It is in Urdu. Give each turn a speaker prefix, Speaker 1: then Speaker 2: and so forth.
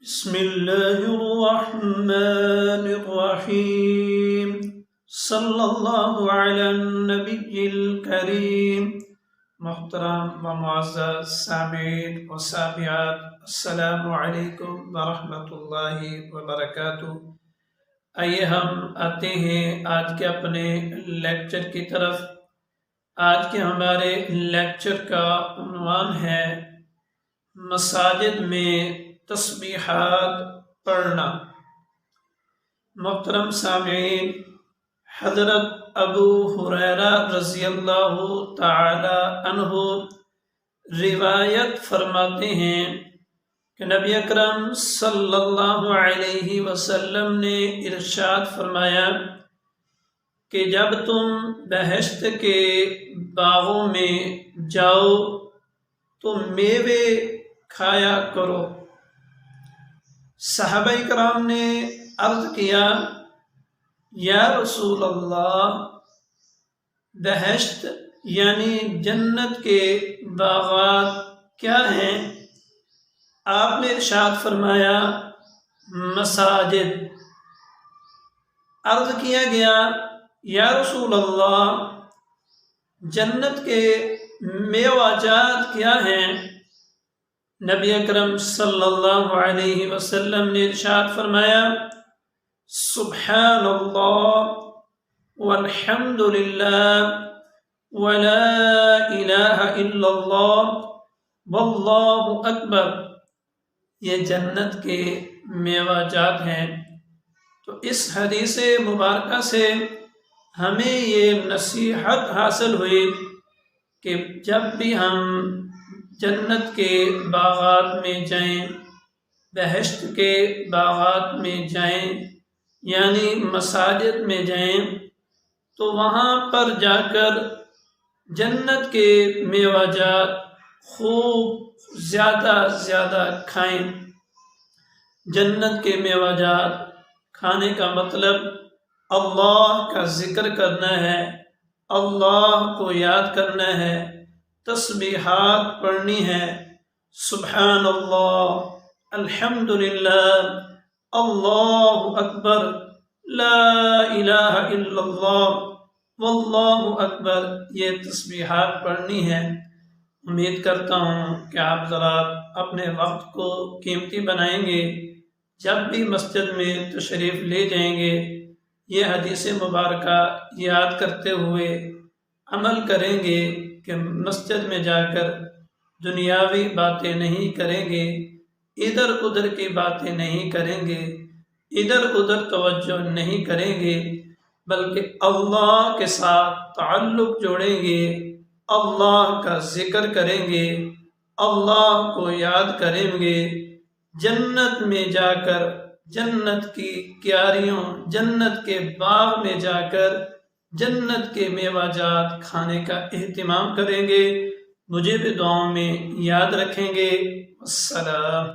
Speaker 1: بسم الله الرحمن الرحيم صلی اللہ علی النبی الکریم۔ محترم و معزز سامعین و سامعات، السلام علیکم ورحمۃ اللہ وبرکاتہ۔ آئیے ہم آتے ہیں آج کے اپنے لیکچر کی طرف۔ آج کے ہمارے لیکچر کا عنوان ہے مساجد میں تسبیحات پڑھنا۔ محترم سامعین، حضرت ابو ہریرہ رضی اللہ تعالی عنہ روایت فرماتے ہیں کہ نبی اکرم صلی اللہ علیہ وسلم نے ارشاد فرمایا کہ جب تم بہشت کے باغوں میں جاؤ تو میوے کھایا کرو۔ صحابہ کرام نے عرض کیا، یا رسول اللہ، بہشت یعنی جنت کے باغات کیا ہیں؟ آپ نے ارشاد فرمایا، مساجد۔ عرض کیا گیا، یا رسول اللہ، جنت کے میوہ جات کیا ہیں؟ نبی اکرم صلی اللہ علیہ وسلم نے ارشاد فرمایا، سبحان اللہ والحمد للہ ولا الہ الا اللہ واللہ اکبر۔ یہ جنت کے میوہ جات ہیں۔ تو اس حدیث مبارکہ سے ہمیں یہ نصیحت حاصل ہوئی کہ جب بھی ہم جنت کے باغات میں جائیں، بہشت کے باغات میں جائیں، یعنی مساجد میں جائیں، تو وہاں پر جا کر جنت کے میوہ جات خوب زیادہ کھائیں۔ جنت کے میوہ جات کھانے کا مطلب اللہ کا ذکر کرنا ہے، اللہ کو یاد کرنا ہے، تسبیحات پڑھنی ہے، سبحان اللہ، الحمدللہ، اللہ اکبر، لا الہ الا اللہ، واللہ اکبر، یہ تسبیحات پڑھنی ہے۔ امید کرتا ہوں کہ آپ ذرا اپنے وقت کو قیمتی بنائیں گے، جب بھی مسجد میں تشریف لے جائیں گے یہ حدیث مبارکہ یاد کرتے ہوئے عمل کریں گے کہ مسجد میں جا کر دنیاوی باتیں نہیں کریں گے، ادھر ادھر کی باتیں نہیں کریں گے، ادھر ادھر توجہ نہیں کریں گے، بلکہ اللہ کے ساتھ تعلق جوڑیں گے، اللہ کا ذکر کریں گے، اللہ کو یاد کریں گے۔ جنت میں جا کر جنت کی کیاریوں، جنت کے باغ میں جا کر جنت کے میوہ جات کھانے کا اہتمام کریں گے۔ مجھے بھی دعاؤں میں یاد رکھیں گے۔ السلام۔